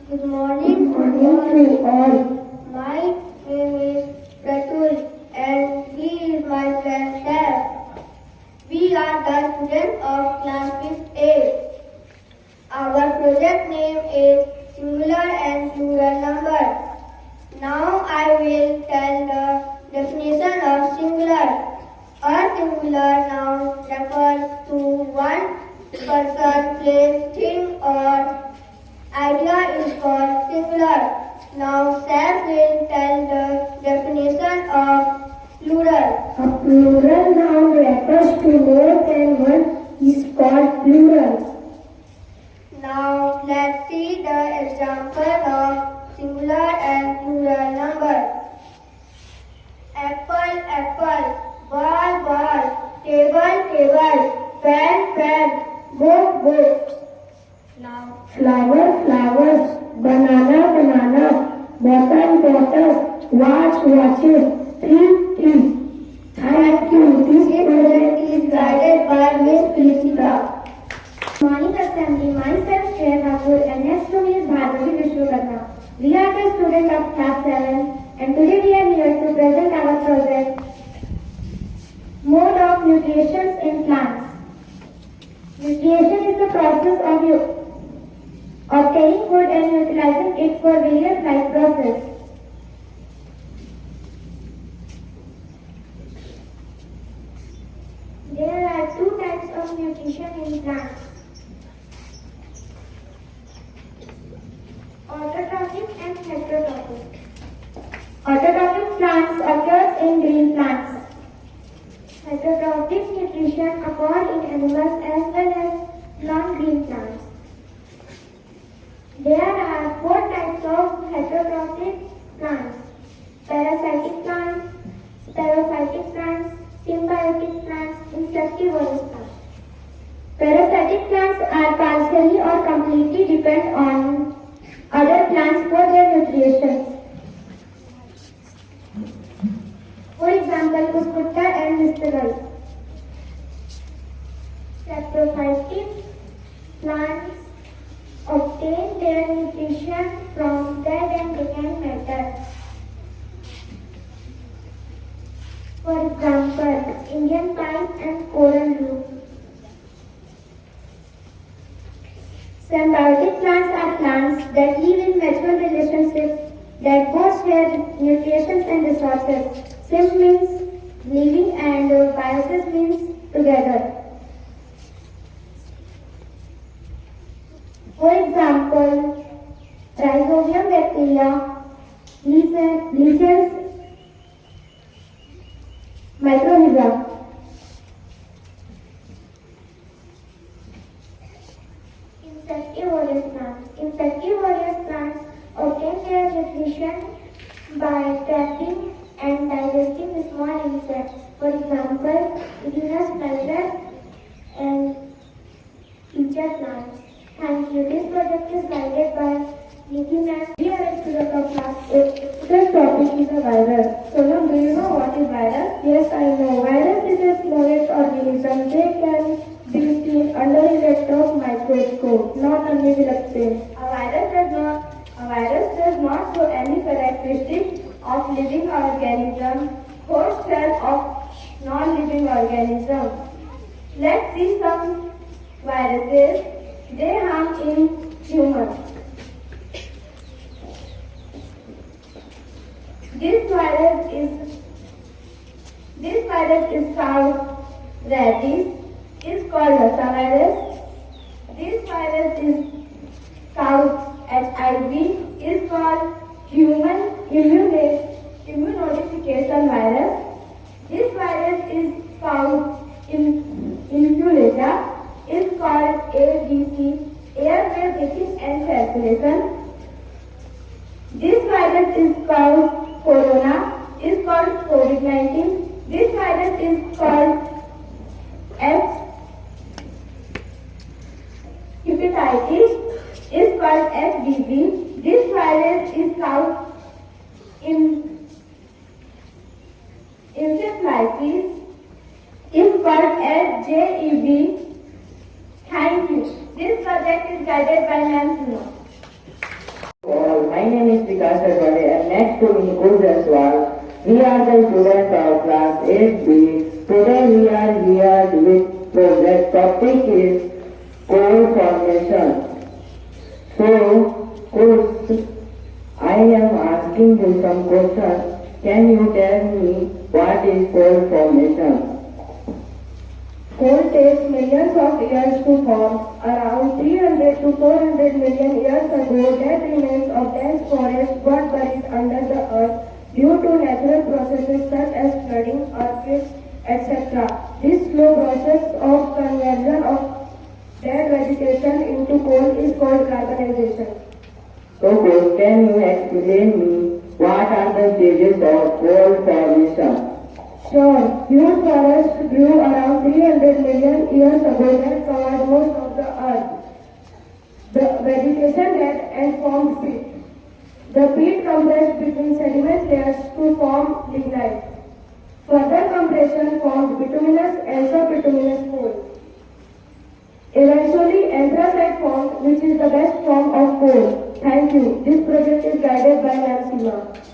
Good morning to all. My name is Pratul and he is my friend Saf. We are the students of class 5th A. Our project name is singular and plural number. Now I will tell the definition of singular. A singular noun refers to one person, place, thing or idea is called singular. Now Sam will tell the definition of plural. A plural noun refers to more than one is called plural. Now let's see the example of singular and plural number. Apple, apple, ball, ball, table, table, pen, pen, book, book. Now Flower, flowers, banana, banana, bottle, bottles, watch, watches, tree, tree. Thank you. this project is guided by Miss Felicita. Morning assembly, myself Shreya Thakur and next to me is Bhargavi Vishwakarma. We are the students of class 7 and today we are here to present our project Mode of Nutrition in Plants. Nutrition is the process of obtaining food and utilizing it for various life processes. There are two types of nutrition in plants. Autotrophic and heterotrophic. Autotrophic plants occurs in green plants. Heterotrophic nutrition occurs in animals as well as non-green plants. There are four types of heterotrophic plants: parasitic plants, spirophytic plants, symbiotic plants, insectivorous plants. Parasitic plants are partially or completely depend on other plants for their nutrition. For example, Cuscuta and Mistletoe. Saprophytic plants obtain their nutrition from dead and decaying matter. For example, Indian pine and coral root. Symbiotic plants are plants that live in mutual relationships that both share nutrition and resources. Sym means living and biosis means together. For example, Rhizobium bacteria, Lichens microrhiza. Insectivorous plants. Insectivorous plants obtain their nutrition by trapping and digesting small insects. For example, genus Melrose and feature plants. Thank you. This project is guided by Nikki Ma'am. We are a student of class 8. Today's topic is a virus. So now, do you know what is virus? Yes, I know. Virus is a smallest organism. They can be seen under electron microscope, not only electron. A virus does not show any characteristic of living organism, host cell of non-living organism. Let's see some viruses. They harm in humans. This virus is called rabies. Is called Lassa virus. This virus is called HIV. Is called human immunodeficiency virus. This virus is called influenza. Is called ABC, airway breathing and circulation. This virus is called corona. Is called COVID-19. This virus is called hepatitis is called HBV. This virus is called encephalitis is called HJEV. Thank you. This project is guided by Ma'am Sino. My name is Vikas Advale and next to me is Jaswal. We are the students of class 8B. Today we are here with project topic is coal formation. So, course, I am asking you some questions. Can you tell me what is coal formation? Coal takes millions of years to form. Around 300 to 400 million years ago, dead remains of dense forest got buried under the earth due to natural processes such as flooding, earthquakes, etc. This slow process of conversion of dead vegetation into coal is called carbonization. So, coach, can you explain me what are the stages of coal formation? Sure, huge forests grew around 300 million years ago that covered most of the earth. The vegetation dead and formed peat. The peat compressed between sediment layers to form lignite. Further compression formed bituminous and subbituminous coal. Eventually, anthracite formed, which is the best form of coal. Thank you. This project is guided by Ma'am Seema.